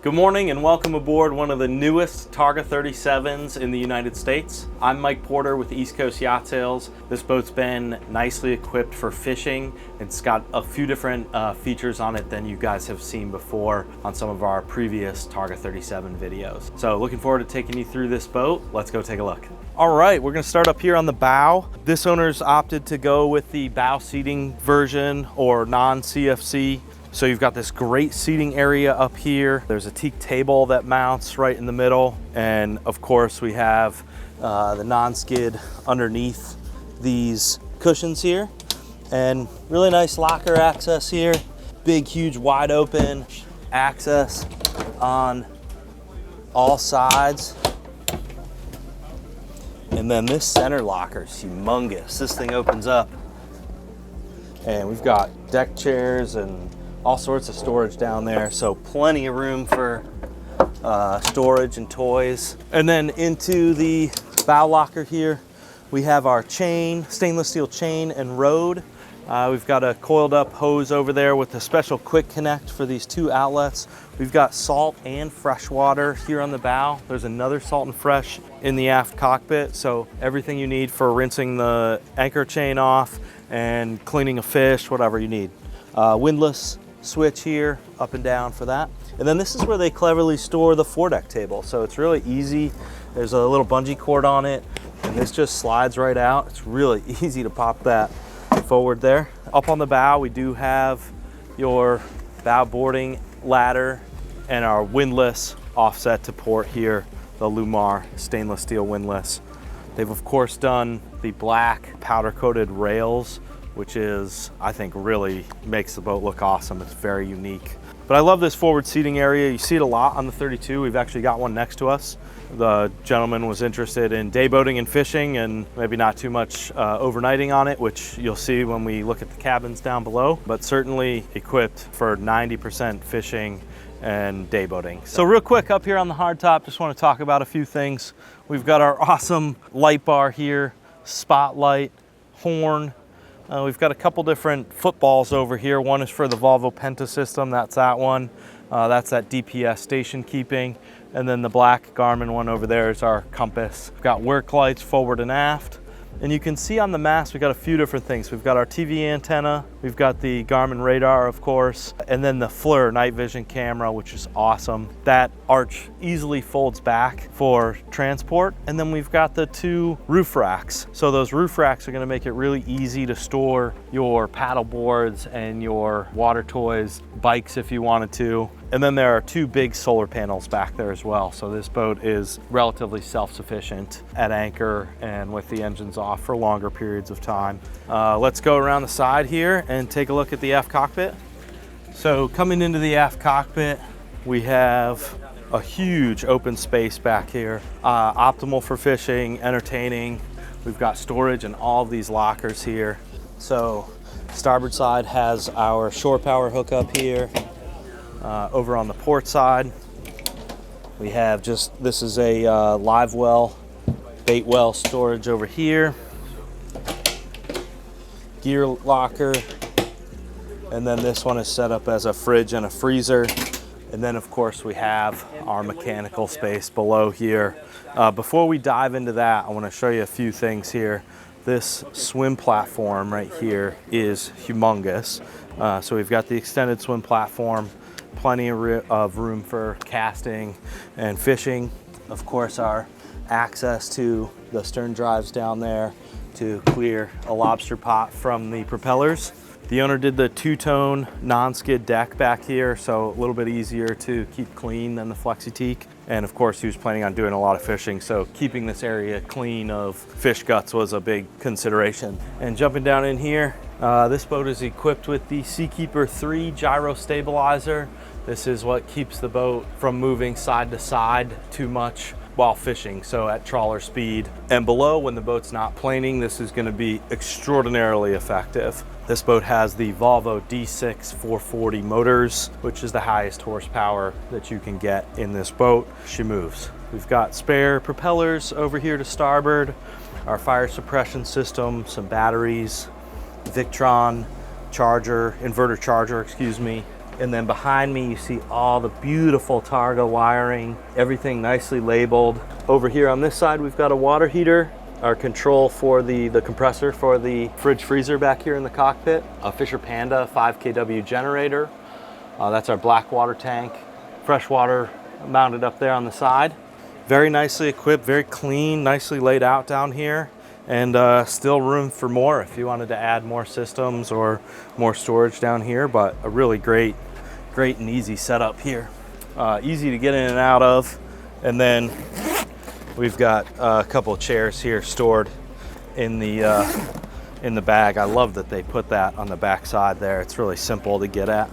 Good morning and welcome aboard one of the newest Targa 37s in the United States. I'm Mike Porter with East Coast Yacht Sales. This boat's been nicely equipped for fishing. It's got a few different features on it than you guys have seen before on some of our previous Targa 37 videos. So looking forward to taking you through this boat. Let's go take a look. All right, we're gonna start up here on the bow. This owner's opted to go with the bow seating version or non-CFC. So you've got this great seating area up here. There's a teak table that mounts right in the middle. And of course we have the non-skid underneath these cushions here. And really nice locker access here. Big, huge, wide open access on all sides. And then this center locker is humongous. This thing opens up and we've got deck chairs and all sorts of storage down there, so plenty of room for storage and toys. And then into the bow locker here, we have our chain, stainless steel chain and rode. We've got a coiled up hose over there with a special quick connect for these two outlets. We've got salt and fresh water here on the bow. There's another salt and fresh in the aft cockpit, so everything you need for rinsing the anchor chain off and cleaning a fish, whatever you need. Windlass switch here up and down for that. And then this is where they cleverly store the foredeck table, so it's really easy. There's a little bungee cord on it and this just slides right out. It's really easy to pop that forward there. Up on the bow we do have your bow boarding ladder and our windlass offset to port here, the Lumar stainless steel windlass. They've of course done the black powder coated rails, which is, I think, really makes the boat look awesome. It's very unique. But I love this forward seating area. You see it a lot on the 32. We've actually got one next to us. The gentleman was interested in day boating and fishing and maybe not too much overnighting on it, which you'll see when we look at the cabins down below, but certainly equipped for 90% fishing and day boating. So real quick up here on the hardtop, just want to talk about a few things. We've got our awesome light bar here, spotlight, horn. We've got a couple different footballs over here. One is for the Volvo Penta system, that's that one. That's that DPS station keeping. And then the black Garmin one over there is our compass. We've got work lights forward and aft. And you can see on the mast, we've got a few different things. We've got our TV antenna, we've got the Garmin radar, of course, and then the FLIR night vision camera, which is awesome. That arch easily folds back for transport. And then we've got the two roof racks. So those roof racks are gonna make it really easy to store your paddle boards and your water toys, bikes if you wanted to. And then there are two big solar panels back there as well. So this boat is relatively self-sufficient at anchor and with the engines off for longer periods of time. Let's go around the side here and take a look at the aft cockpit. So coming into the aft cockpit, we have a huge open space back here. Optimal for fishing, entertaining. We've got storage in all of these lockers here. So starboard side has our shore power hookup here. Over on the port side, we have this is a live well, bait well storage over here, gear locker, and then this one is set up as a fridge and a freezer. And then of course we have our mechanical space below here. Before we dive into that, I want to show you a few things here. This swim platform right here is humongous. So we've got the extended swim platform, plenty of room for casting and fishing. Of course, our access to the stern drives down there to clear a lobster pot from the propellers. The owner did the two-tone non-skid deck back here, so a little bit easier to keep clean than the Flexi-Teak. And of course, he was planning on doing a lot of fishing, so keeping this area clean of fish guts was a big consideration. And jumping down in here, this boat is equipped with the Seakeeper 3 gyro stabilizer. This is what keeps the boat from moving side to side too much while fishing, so at trawler speed. And below, when the boat's not planing, this is gonna be extraordinarily effective. This boat has the Volvo D6 440 motors, which is the highest horsepower that you can get in this boat. She moves. We've got spare propellers over here to starboard, our fire suppression system, some batteries, Victron charger, inverter charger, excuse me. And then behind me, you see all the beautiful Targa wiring, everything nicely labeled. Over here on this side, we've got a water heater, our control for the compressor for the fridge freezer back here in the cockpit, a Fisher Panda 5 kW generator. That's our black water tank, fresh water mounted up there on the side. Very nicely equipped, very clean, nicely laid out down here. And still room for more if you wanted to add more systems or more storage down here, but a really great and easy setup here. Easy to get in and out of. And then we've got a couple of chairs here stored in the bag. I love that they put that on the back side there. It's really simple to get at.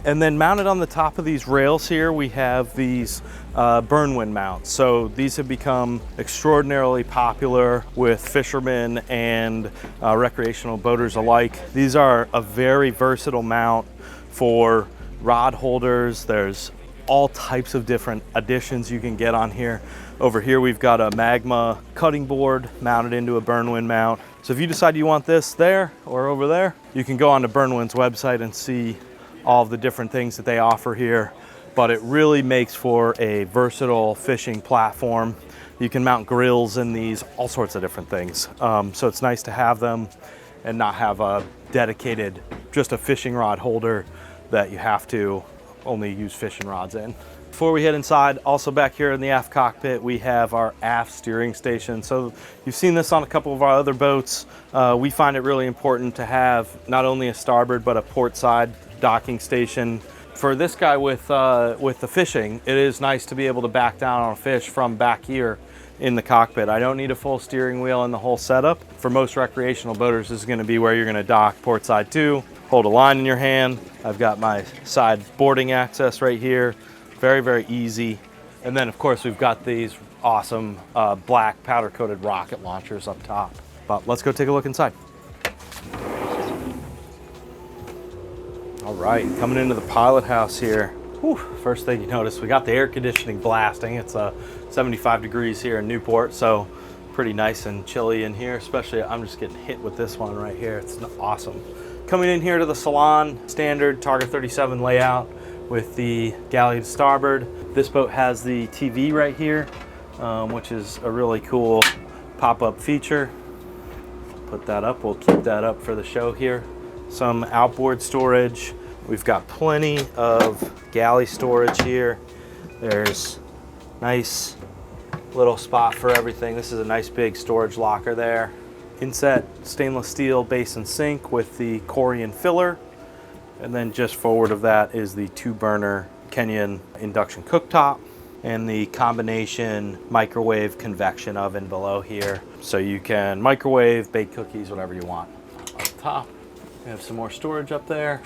And then mounted on the top of these rails here, we have these burn wind mounts. So these have become extraordinarily popular with fishermen and recreational boaters alike. These are a very versatile mount for rod holders. There's all types of different additions you can get on here. Over here we've got a magma cutting board mounted into a Burnwind mount. So if you decide you want this there or over there, you can go on to Burnwind's website and see all of the different things that they offer here. But it really makes for a versatile fishing platform. You can mount grills in these, all sorts of different things. So it's nice to have them and not have a dedicated, just a fishing rod holder that you have to only use fishing rods in. Before we head inside, also back here in the aft cockpit, we have our aft steering station. So you've seen this on a couple of our other boats. We find it really important to have not only a starboard, but a port side docking station. For this guy with the fishing, it is nice to be able to back down on a fish from back here in the cockpit. I don't need a full steering wheel in the whole setup. For most recreational boaters, this is going to be where you're going to dock port side 2, hold a line in your hand. I've got my side boarding access right here. Very, very easy. And then of course we've got these awesome black powder coated rocket launchers up top. But let's go take a look inside. All right, coming into the pilot house here. Whew, first thing you notice, we got the air conditioning blasting. It's 75 degrees here in Newport, so pretty nice and chilly in here, especially I'm just getting hit with this one right here. It's awesome. Coming in here to the salon, standard Targa 37 layout with the galley to starboard. This boat has the TV right here, which is a really cool pop-up feature. Put that up, we'll keep that up for the show here. Some outboard storage. We've got plenty of galley storage here. There's nice little spot for everything. This is a nice big storage locker there. Inset stainless steel basin sink with the Corian filler. And then just forward of that is the 2-burner Kenyan induction cooktop and the combination microwave convection oven below here. So you can microwave, bake cookies, whatever you want. Up top, we have some more storage up there.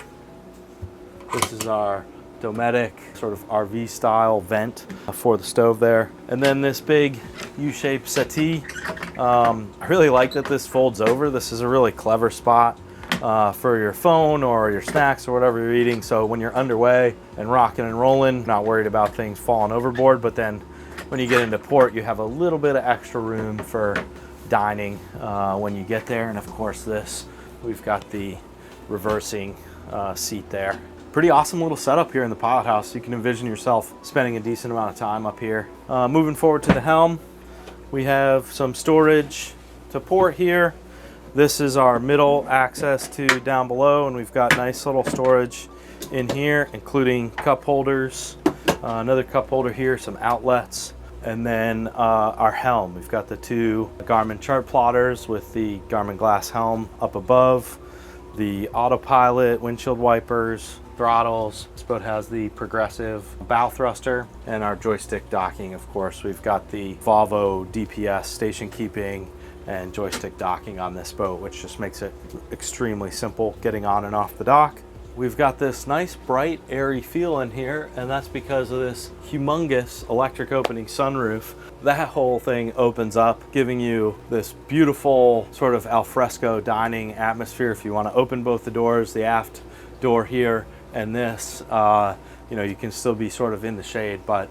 This is our Dometic sort of RV style vent for the stove there. And then this big U-shaped settee. I really like that this folds over. This is a really clever spot for your phone or your snacks or whatever you're eating. So when you're underway and rocking and rolling, not worried about things falling overboard. But then when you get into port, you have a little bit of extra room for dining when you get there. And of course this, we've got the reversing seat there. Pretty awesome little setup here in the pilot house. You can envision yourself spending a decent amount of time up here. Moving forward to the helm, we have some storage to port here. This is our middle access to down below, and we've got nice little storage in here, including cup holders, another cup holder here, some outlets, and then our helm. We've got the 2 Garmin chart plotters with the Garmin glass helm up above, the autopilot, windshield wipers, throttles. This boat has the progressive bow thruster and our joystick docking. Of course, we've got the Volvo DPS station keeping and joystick docking on this boat, which just makes it extremely simple getting on and off the dock. We've got this nice, bright, airy feel in here, and that's because of this humongous electric opening sunroof. That whole thing opens up, giving you this beautiful sort of alfresco dining atmosphere. If you want to open both the doors, the aft door here and this, you know, you can still be sort of in the shade, but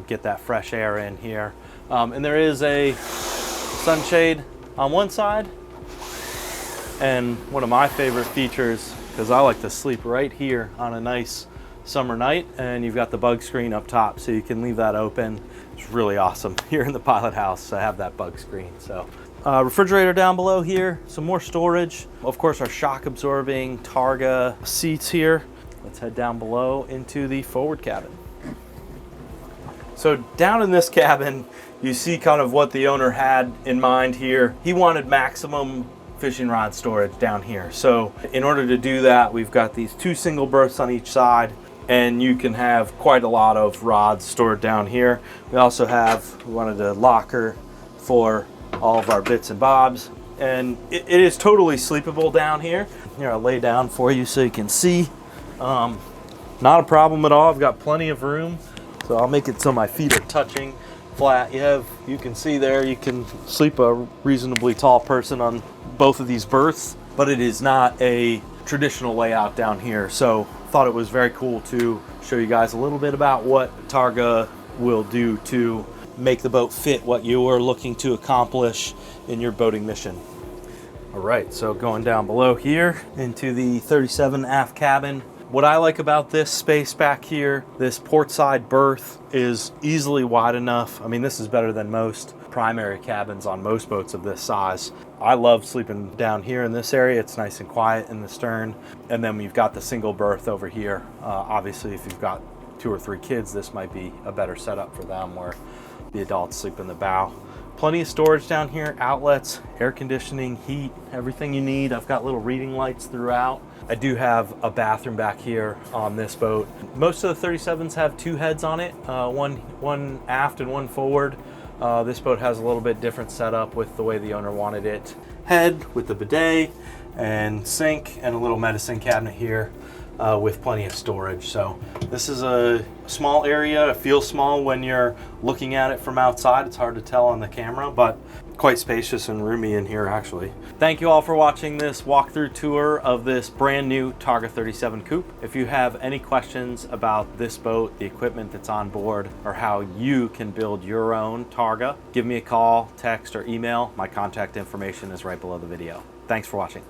get that fresh air in here. And there is a sunshade on one side, and one of my favorite features because I like to sleep right here on a nice summer night, and you've got the bug screen up top, so you can leave that open. It's really awesome here in the pilot house to have that bug screen. So refrigerator down below here, some more storage. Of course, our shock absorbing Targa seats here. Let's head down below into the forward cabin. So down in this cabin, you see kind of what the owner had in mind here. He wanted maximum fishing rod storage down here. So in order to do that, we've got these 2 single berths on each side, and you can have quite a lot of rods stored down here. We also wanted a locker for all of our bits and bobs, and it is totally sleepable down here. Here, I'll lay down for you so you can see. Not a problem at all. I've got plenty of room, so I'll make it so my feet are touching flat. You can see there, you can sleep a reasonably tall person on both of these berths, but it is not a traditional layout down here. So thought it was very cool to show you guys a little bit about what Targa will do to make the boat fit what you are looking to accomplish in your boating mission. All right, so going down below here into the 37 aft cabin. What I like about this space back here, this port side berth is easily wide enough. I mean, this is better than most primary cabins on most boats of this size. I love sleeping down here in this area. It's nice and quiet in the stern. And then we've got the single berth over here. Obviously, if you've got 2 or 3 kids, this might be a better setup for them, where the adults sleep in the bow. Plenty of storage down here, outlets, air conditioning, heat, everything you need. I've got little reading lights throughout. I do have a bathroom back here on this boat. Most of the 37s have 2 heads on it, one aft and one forward. This boat has a little bit different setup with the way the owner wanted it. Head with the bidet and sink, and a little medicine cabinet here with plenty of storage. So this is a small area. It feels small when you're looking at it from outside. It's hard to tell on the camera, but quite spacious and roomy in here actually. Thank you all for watching this walkthrough tour of this brand new Targa 37 Coupe. If you have any questions about this boat, the equipment that's on board, or how you can build your own Targa, give me a call, text, or email. My contact information is right below the video. Thanks for watching.